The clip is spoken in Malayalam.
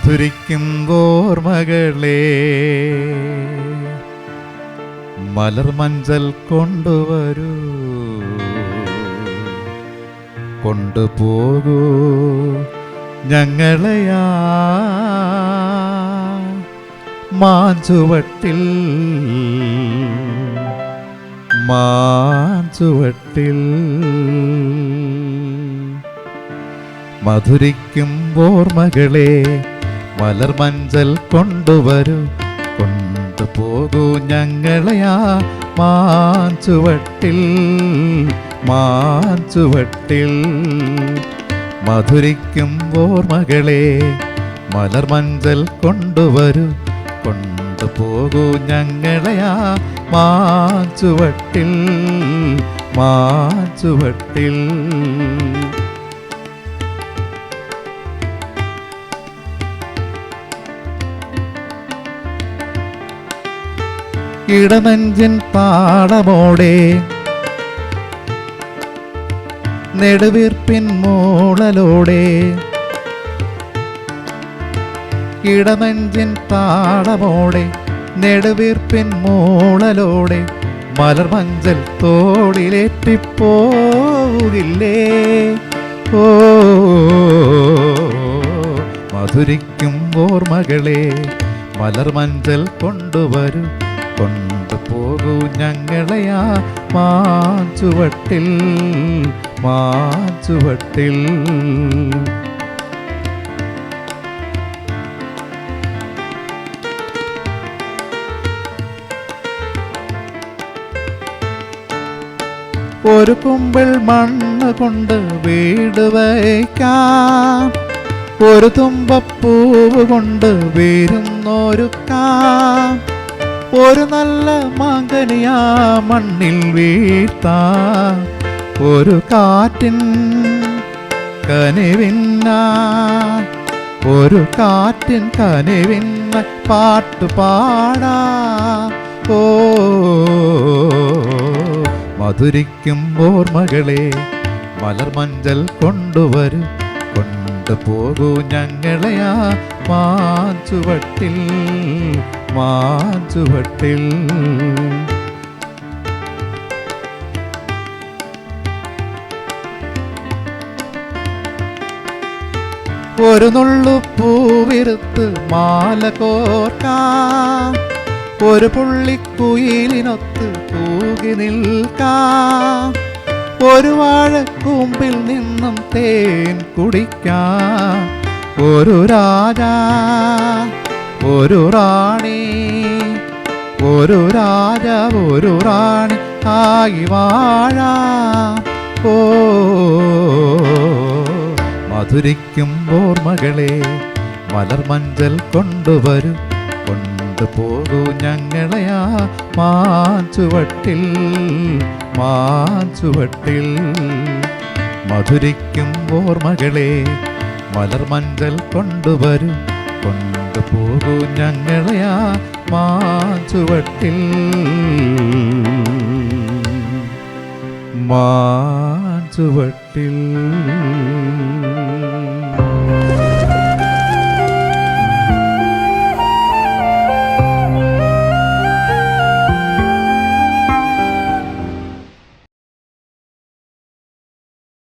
മധുരിക്കും ഓർമ്മകളെ മലർമഞ്ചൽ കൊണ്ടുവരൂ, കൊണ്ടുപോകൂ ഞങ്ങളെയാ മാഞ്ചുവട്ടിൽ മാഞ്ചുവട്ടിൽ. മധുരിക്കും ഓർമ്മകളെ മലർമഞ്ചൽ കൊണ്ടുവരൂ, കൊണ്ടുപോകൂ ഞങ്ങളെയാ മാഞ്ചുവട്ടിൽ മാഞ്ചുവട്ടിൽ. മധുരിക്കും ഓർമ്മകളെ മലർമഞ്ചൽ കൊണ്ടുവരൂ, കൊണ്ടുപോകൂ ഞങ്ങളെയാ മാഞ്ചുവട്ടിൽ മാഞ്ചുവട്ടിൽ. ഇടനെഞ്ചിൻ താളമോടെ നെടുവീർപ്പിൻ മൂളലോടെ, ഇടനെഞ്ചിൻ താളമോടെ നെടുവീർപ്പിൻ മൂളലോടെ മലർമഞ്ചൽ തോളിലേറ്റിപ്പോകില്ലേ. ഓ മധുരിക്കും ഓർമ്മകളെ മലർമഞ്ചൽ കൊണ്ടുവരൂ, കൊണ്ടുപോകൂ ഞങ്ങളെയാ മാഞ്ചുവട്ടിൽ മാഞ്ചുവട്ടിൽ. ഒരു കുമ്പിൾ മണ്ണ് കൊണ്ട് വീട് വയ്ക്കാം, ഒരു തുമ്പപ്പൂവ് കൊണ്ട് വിരുന്നൊരുക്കാം, ഒരു നല്ല മകനിയാ മണ്ണിൽ വീഴ്ത്താം, ഒരു കാറ്റിൻ കനിവിന്ന ഒരു കാറ്റിൻ കനിവിന്ന പാട്ടുപാടാം. ഓ മധുരിക്കും ഓർമ്മകളെ മലർമഞ്ചൽ കൊണ്ടുവരൂ, കൊണ്ടുപോകൂ ഞങ്ങളെയാ മാഞ്ചുവട്ടിൽ മാഞ്ചുവട്ടിൽ. ഒരു നുള്ളു പൂവിരുത്ത് മാല കോർക്കാം, ഒരു പുള്ളിക്കുയിലിനൊത്ത് തൂകി നിൽക്കാം, ഒരു വാഴക്കൂമ്പിൽ നിന്നും തേൻ കുടിക്കാം, ഒരു രാജാ ഒരു റാണി ഒരു രാജ ഒരു റാണി ആയി വാഴാം. ഓ മധുരിക്കും ഓർമ്മകളെ മലർമഞ്ചൽ കൊണ്ടുവരൂ, കൊണ്ടുപോകൂ ഞങ്ങളെയാ മാഞ്ചുവട്ടിൽ മാഞ്ചുവട്ടിൽ. മധുരിക്കും ഓർമ്മകളെ മലർമഞ്ചൽ കൊണ്ടുവരൂ, കൊണ്ടുപോകൂ ഞങ്ങളെയാ മാഞ്ചുവട്ടിൽ മാഞ്ചുവട്ടിൽ.